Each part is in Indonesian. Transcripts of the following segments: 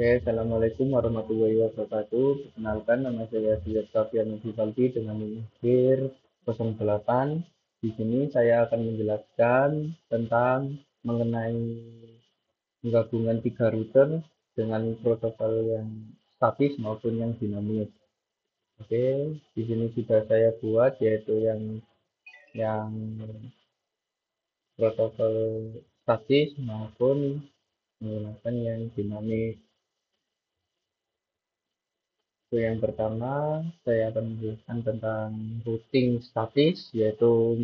Oke, Assalamualaikum warahmatullahi wabarakatuh. Perkenalkan, nama saya Syed Safian Fivaldi dengan NIK 08. Di sini saya akan menjelaskan tentang mengenai penggabungan tiga router dengan protokol yang statis maupun yang dinamis. Oke, di sini sudah saya buat yaitu yang protokol statis maupun menggunakan yang dinamis. Untuk yang pertama, saya akan menjelaskan tentang routing statis, yaitu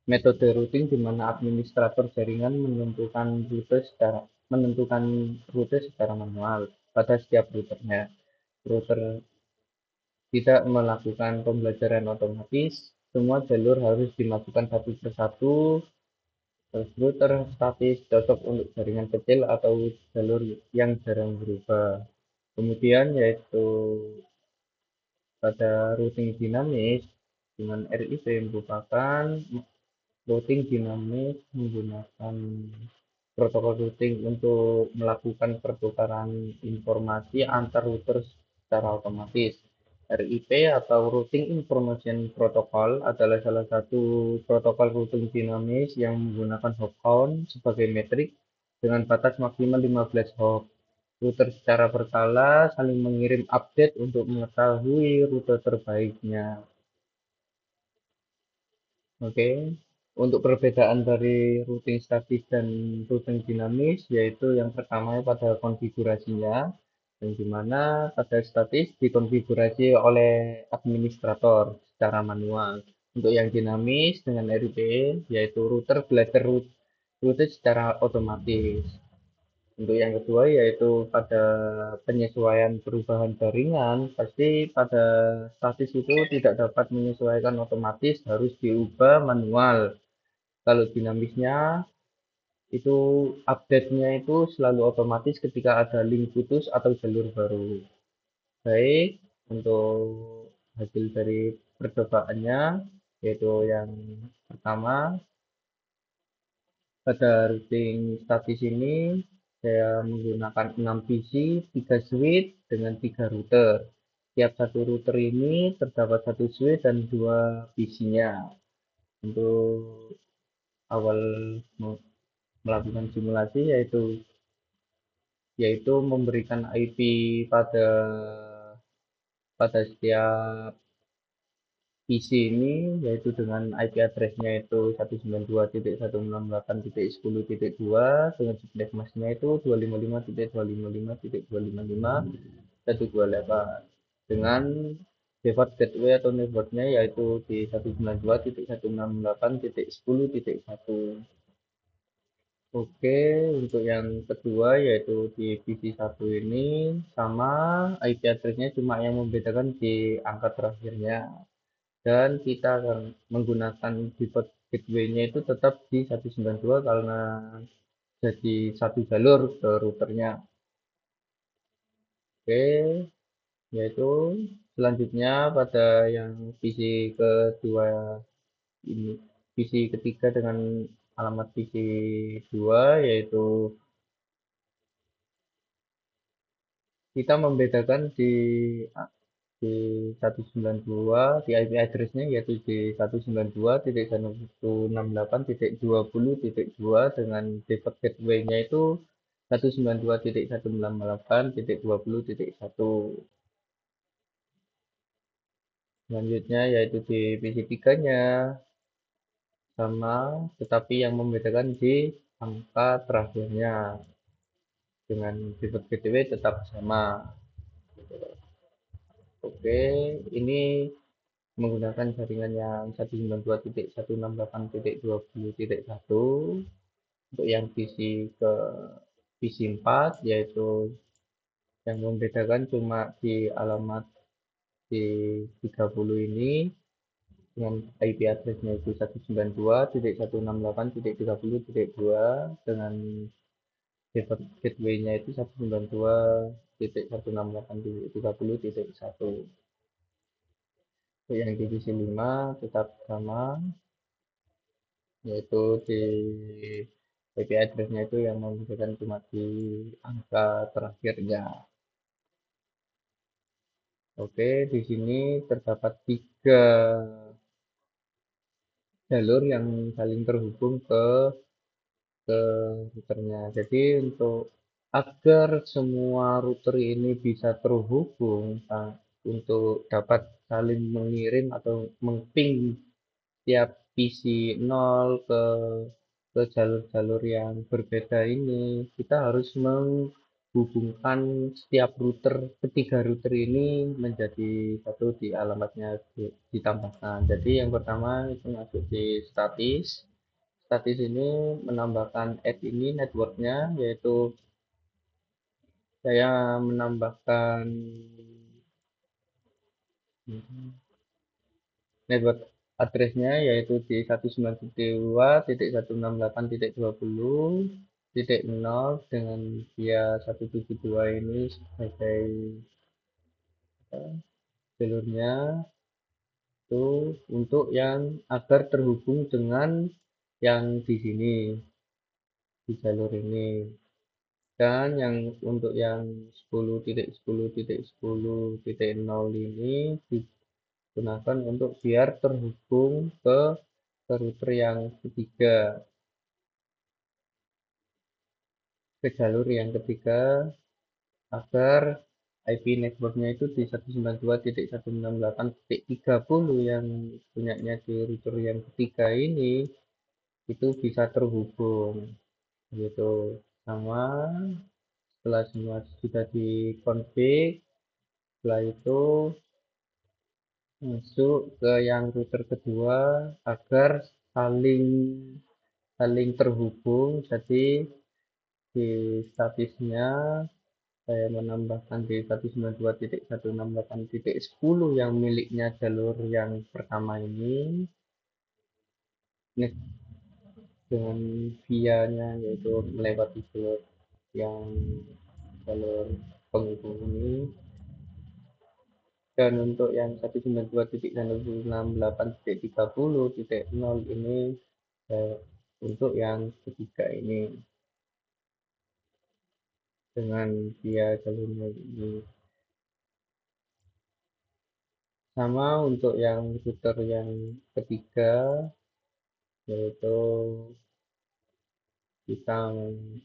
metode routing di mana administrator jaringan menentukan rute secara manual pada setiap routernya. Router tidak melakukan pembelajaran otomatis, semua jalur harus dimasukkan satu persatu. Terus router statis cocok untuk jaringan kecil atau jalur yang jarang berubah. Kemudian yaitu pada routing dinamis dengan RIP merupakan routing dinamis menggunakan protokol routing untuk melakukan pertukaran informasi antar router secara otomatis. RIP atau Routing Information Protocol adalah salah satu protokol routing dinamis yang menggunakan hop count sebagai metrik dengan batas maksimal 15 hop. Router secara berkala saling mengirim update untuk mengetahui rute terbaiknya. Oke, untuk perbedaan dari routing statis dan routing dinamis, yaitu yang pertama pada konfigurasinya, yang dimana pada statis dikonfigurasi oleh administrator secara manual. Untuk yang dinamis dengan RIP, yaitu router belajar rute secara otomatis. Untuk yang kedua yaitu pada penyesuaian perubahan jaringan, pasti pada statis itu tidak dapat menyesuaikan otomatis, harus diubah manual. Kalau dinamisnya itu update-nya itu selalu otomatis ketika ada link putus atau jalur baru. Baik, untuk hasil dari percobaannya yaitu yang pertama pada routing statis ini saya menggunakan 6 PC, 3 switch dengan 3 router. Tiap satu router ini terdapat satu switch dan 2 PC-nya. Untuk awal melakukan simulasi yaitu memberikan IP pada pada setiap PC ini yaitu dengan IP address-nya itu 192.168.10.2 dengan subnet mask-nya itu 255.255.255.128 dengan default gateway atau network-nya yaitu di 192.168.10.1. Oke, untuk yang kedua yaitu di PC1 ini sama IP address-nya cuma yang membedakan di angka terakhirnya. Dan kita akan menggunakan default gateway-nya itu tetap di 192 karena jadi satu jalur ke routernya. Oke, yaitu selanjutnya pada yang PC kedua ini, PC ketiga dengan alamat PC 2 yaitu kita membedakan di 192 di IP address-nya yaitu di 192.168.20.2 dengan default gateway-nya itu 192.168.20.1. Selanjutnya yaitu di PC 3-nya sama, tetapi yang membedakan di angka terakhirnya dengan default gateway tetap sama. Oke, ini menggunakan jaringan yang 192.168.20.1. Untuk yang PC 4 yaitu yang membedakan cuma di alamat di 30 ini dengan IP address-nya itu 192.168.30.2 dengan default gateway-nya itu 192.168.30.1. Untuk yang divisi 5 tetap sama yaitu di IP address-nya itu yang membedakan cuma di angka terakhirnya. Oke, di sini terdapat tiga jalur yang saling terhubung ke routernya. Jadi agar semua router ini bisa terhubung untuk dapat saling mengirim atau meng-ping tiap PC 0 ke jalur-jalur yang berbeda ini, kita harus menghubungkan setiap router, ketiga router ini menjadi satu di alamatnya ditambahkan. Jadi yang pertama itu masuk di statis. Statis ini menambahkan add ini networknya, yaitu saya menambahkan network address-nya yaitu di 192.168.20.0 dengan via 172 ini sebagai jalurnya itu untuk yang agar terhubung dengan yang di sini di jalur ini, dan yang untuk yang 10.10.10.0 ini digunakan untuk biar terhubung ke router yang ketiga, ke jalur yang ketiga, agar IP networknya itu di 192.168.30 yang punyanya di router yang ketiga ini itu bisa terhubung gitu. Sama setelah semua sudah dikonfig, setelah itu masuk ke yang router kedua agar saling saling terhubung. Jadi di statisnya saya menambahkan di 192.168.10 yang miliknya jalur yang pertama ini dengan via-nya yaitu melewati jalur penghubung ini, dan untuk yang 192.168.30.0 ini untuk yang ketiga ini dengan via jalurnya ini. Sama untuk yang router yang ketiga, yaitu kita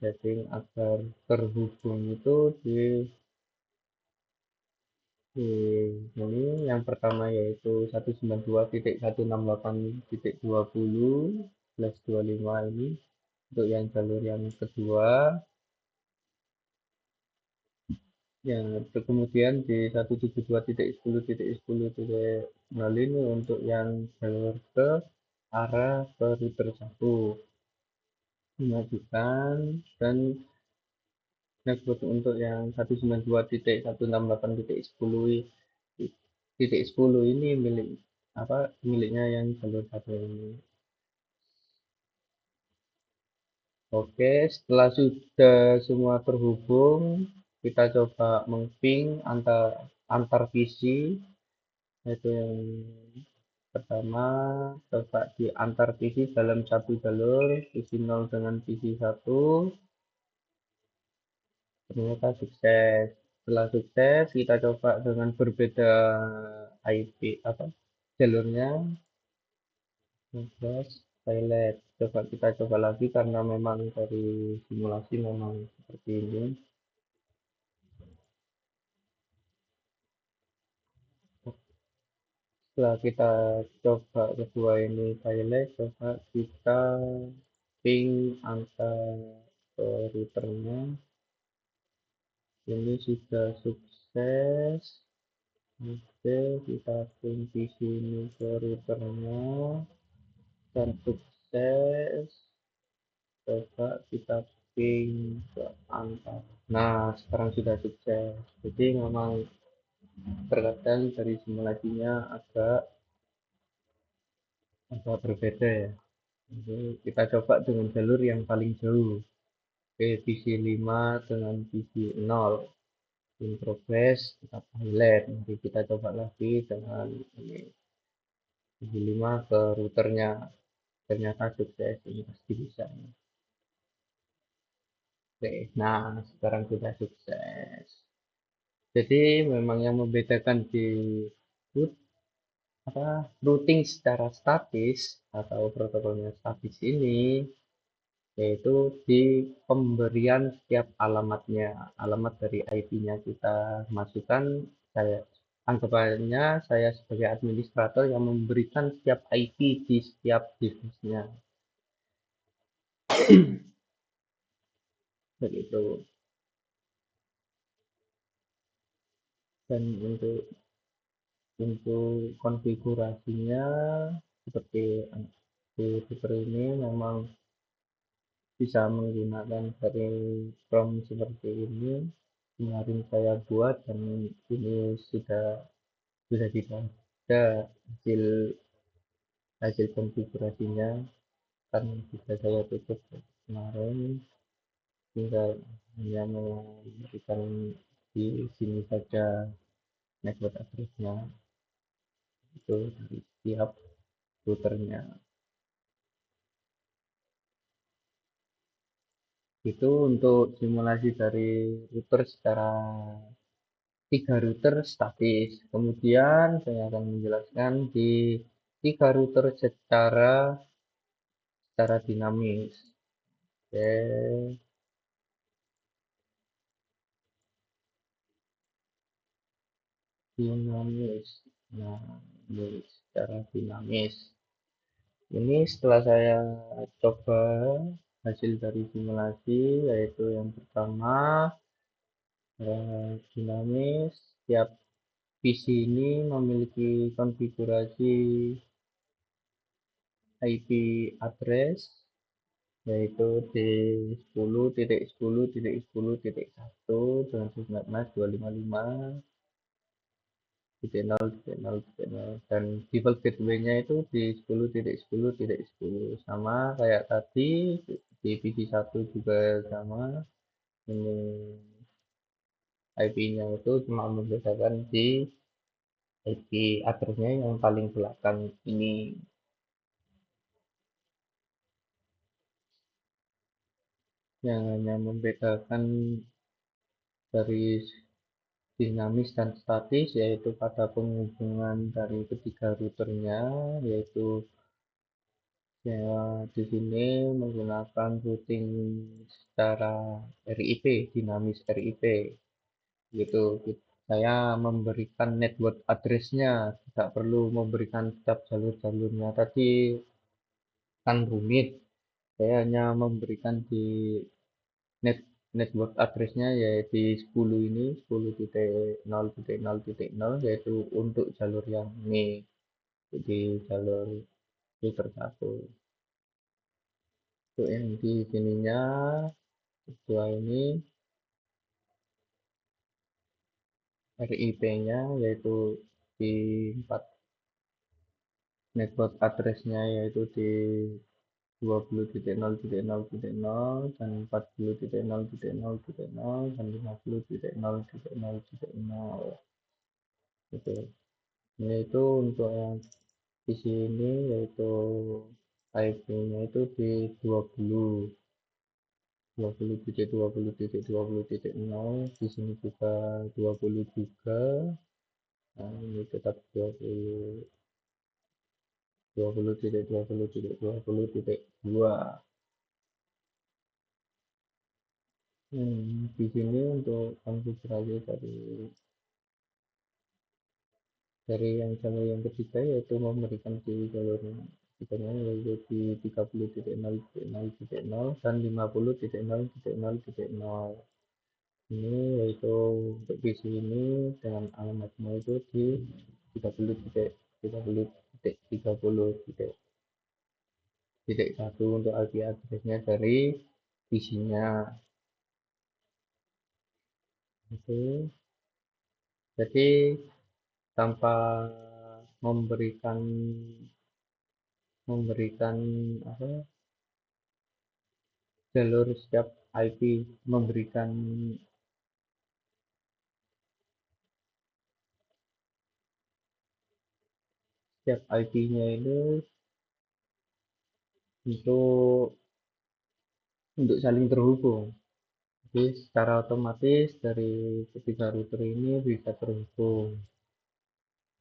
setting agar terhubung itu di ini yang pertama yaitu 192.168.20/25 ini untuk yang jalur yang kedua, yang kemudian di 172.10.10.0 ini untuk yang jalur ke arah ke router 1 dimajukan, dan network untuk yang 192.168.10 ini miliknya yang jalur 1 ini. Oke, setelah sudah semua terhubung, kita coba meng-ping antar PC, yaitu yang pertama coba di antar PC dalam satu jalur, PC 0 dengan PC 1, ternyata sukses. Setelah sukses, kita coba dengan berbeda IP jalurnya, sukses, pilot. Kita coba lagi karena memang dari simulasi memang seperti ini. Setelah kita coba kedua ini pilot, coba kita ping angka routernya. Ini sudah sukses. Oke, kita ping di sini ke routernya dan sukses. Coba kita ping ke angka. Nah, sekarang sudah sukses. Jadi memang terkadang dari simulasinya agak berbeda ya. Jadi kita coba dengan jalur yang paling jauh. Oke, PC 5 dengan PC 0. In progress, kita highlight. Nanti kita coba lagi dengan ini PC 5 ke routernya. Ternyata sukses, ini pasti bisa. Oke, nah sekarang sudah sukses. Jadi memang yang membedakan di root- apa, routing secara statis atau protokolnya statis ini yaitu di pemberian setiap alamatnya, alamat dari IP-nya kita masukkan. Saya anggapannya saya sebagai administrator yang memberikan setiap IP di setiap device-nya, begitu. Dan untuk konfigurasinya seperti di router ini memang bisa menggunakan dari prompt seperti ini. Kemarin saya buat dan ini sudah tidak ada hasil hasil konfigurasinya, kan bisa saya tutup kemarin, tinggal hanya memberikan di sini saja network address-nya itu di setiap routernya. Itu untuk simulasi dari router secara tiga router statis. Kemudian saya akan menjelaskan di tiga router secara dinamis. Oke, dinamis. Nah, ini secara dinamis. Ini setelah saya coba hasil dari simulasi, yaitu yang pertama dinamis. Setiap PC ini memiliki konfigurasi IP address yaitu D10.10.10.1 dengan subnet 255.0.0.0 dan default gateway-nya itu di 10.10.10 sama kayak tadi. Di PC1 juga sama, ini IP-nya itu cuma membedakan di IP address-nya yang paling belakang ini, yang hanya membedakan dari dinamis dan statis yaitu pada penghubungan dari ketiga routernya, yaitu ya, di sini menggunakan routing secara RIP, dinamis RIP gitu. Saya memberikan network address-nya, tidak perlu memberikan setiap jalur-jalurnya tadi, kan rumit. Saya hanya memberikan di net network address-nya yaitu di 10 ini 10.0.0.0 yaitu untuk jalur yang ini, jadi jalur router 1. Untuk yang di sininya kedua ini RIP-nya yaitu di 4, network address-nya yaitu di 20.0.0.0 dan 40.0.0.0 dan 50.0.0.0 gitu. Ini itu untuk yang di sini yaitu IP-nya itu di 20.20.20.20.0, di sini juga 20 juga. Nah, ini tetap 20.20.20.20.2. Di sini untuk konfigurasi dari yang jalur yang ketiga yaitu memberikan di jalur ketiganya yaitu di 30.0.0.0 dan 50.0.0.0. Ini yaitu untuk PC ini dengan alamatnya itu di 30.30.30.1 untuk IP address-nya dari PC-nya itu. Jadi tanpa memberikan memberikan apa, jalur setiap IP, memberikan setiap IP-nya itu untuk saling terhubung. Jadi secara otomatis dari ketiga router ini bisa terhubung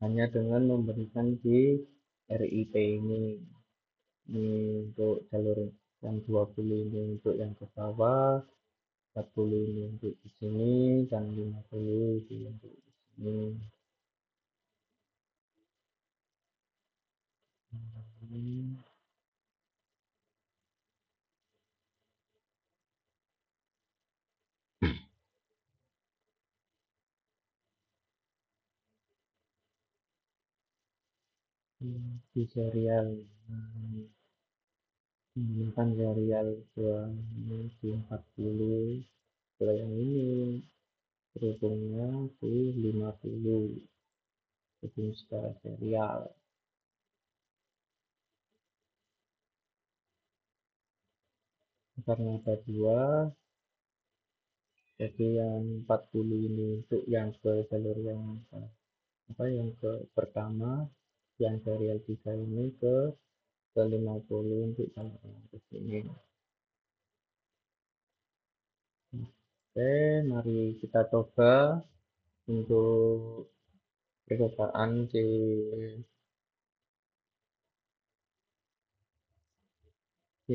hanya dengan memberikan di RIP ini. Ini untuk jalur yang 20 ini untuk yang ke bawah, 40 ini untuk di sini, dan 50 ini untuk di sini. Hmm, di serial menggunakan serial dua ini di 40, kalau yang ini berhubungnya di 50 hubung secara serial karena ada dua. Jadi yang 40 ini untuk yang ke jalur yang apa yang ke pertama, yang serial 3 ini ke 50 untuk jalur yang ke sini. Oke, mari kita coba untuk percobaan di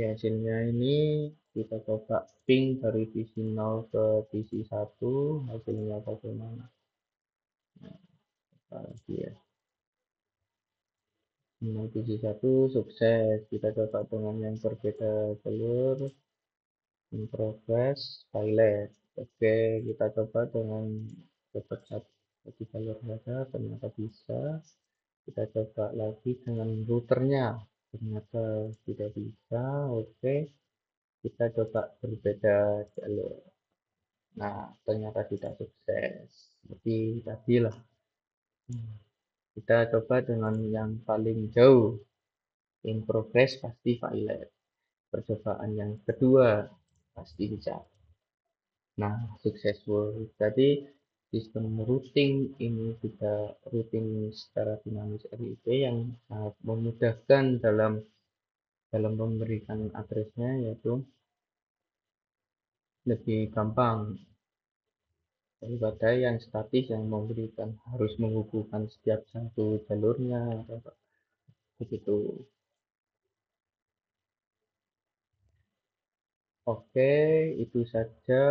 hasilnya ini. Kita coba ping dari PC 0 ke PC 1, hasilnya bagaimana. Nah, ya. Nah, PC 1 sukses. Kita coba dengan yang berbeda jalur, in progress, pilot. Oke, kita coba dengan dapat satu jalur saja, ternyata bisa. Kita coba lagi dengan routernya, ternyata tidak bisa. Oke, kita coba berbeda jalur. Nah, ternyata tidak sukses. Jadi tadi lah. Kita coba dengan yang paling jauh, in progress pasti pilot. Percobaan yang kedua pasti bisa. Nah, successful. Jadi sistem routing ini juga routing secara dinamis RIP yang sangat memudahkan dalam memberikan addressnya, yaitu lebih gampang daripada yang statis yang memberikan harus menghubungkan setiap satu jalurnya begitu. Oke, itu saja.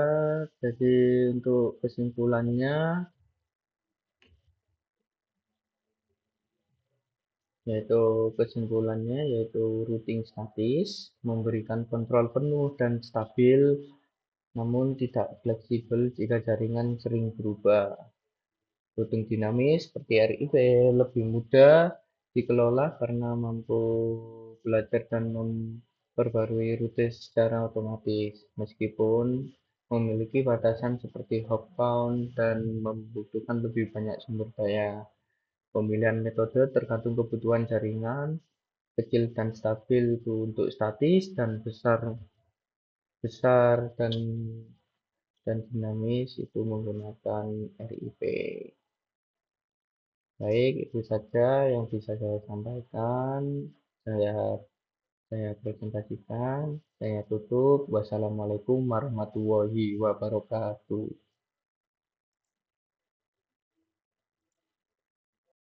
Jadi untuk kesimpulannya, yaitu routing statis memberikan kontrol penuh dan stabil, namun tidak fleksibel jika jaringan sering berubah. Routing dinamis seperti RIP lebih mudah dikelola karena mampu belajar dan memperbarui rute secara otomatis, meskipun memiliki batasan seperti hop count dan membutuhkan lebih banyak sumber daya. Pemilihan metode tergantung kebutuhan jaringan, kecil dan stabil itu untuk statis, dan besar besar dan dinamis itu menggunakan RIP. Baik, itu saja yang bisa saya sampaikan. Saya saya presentasikan. Saya tutup. Wassalamualaikum warahmatullahi wabarakatuh.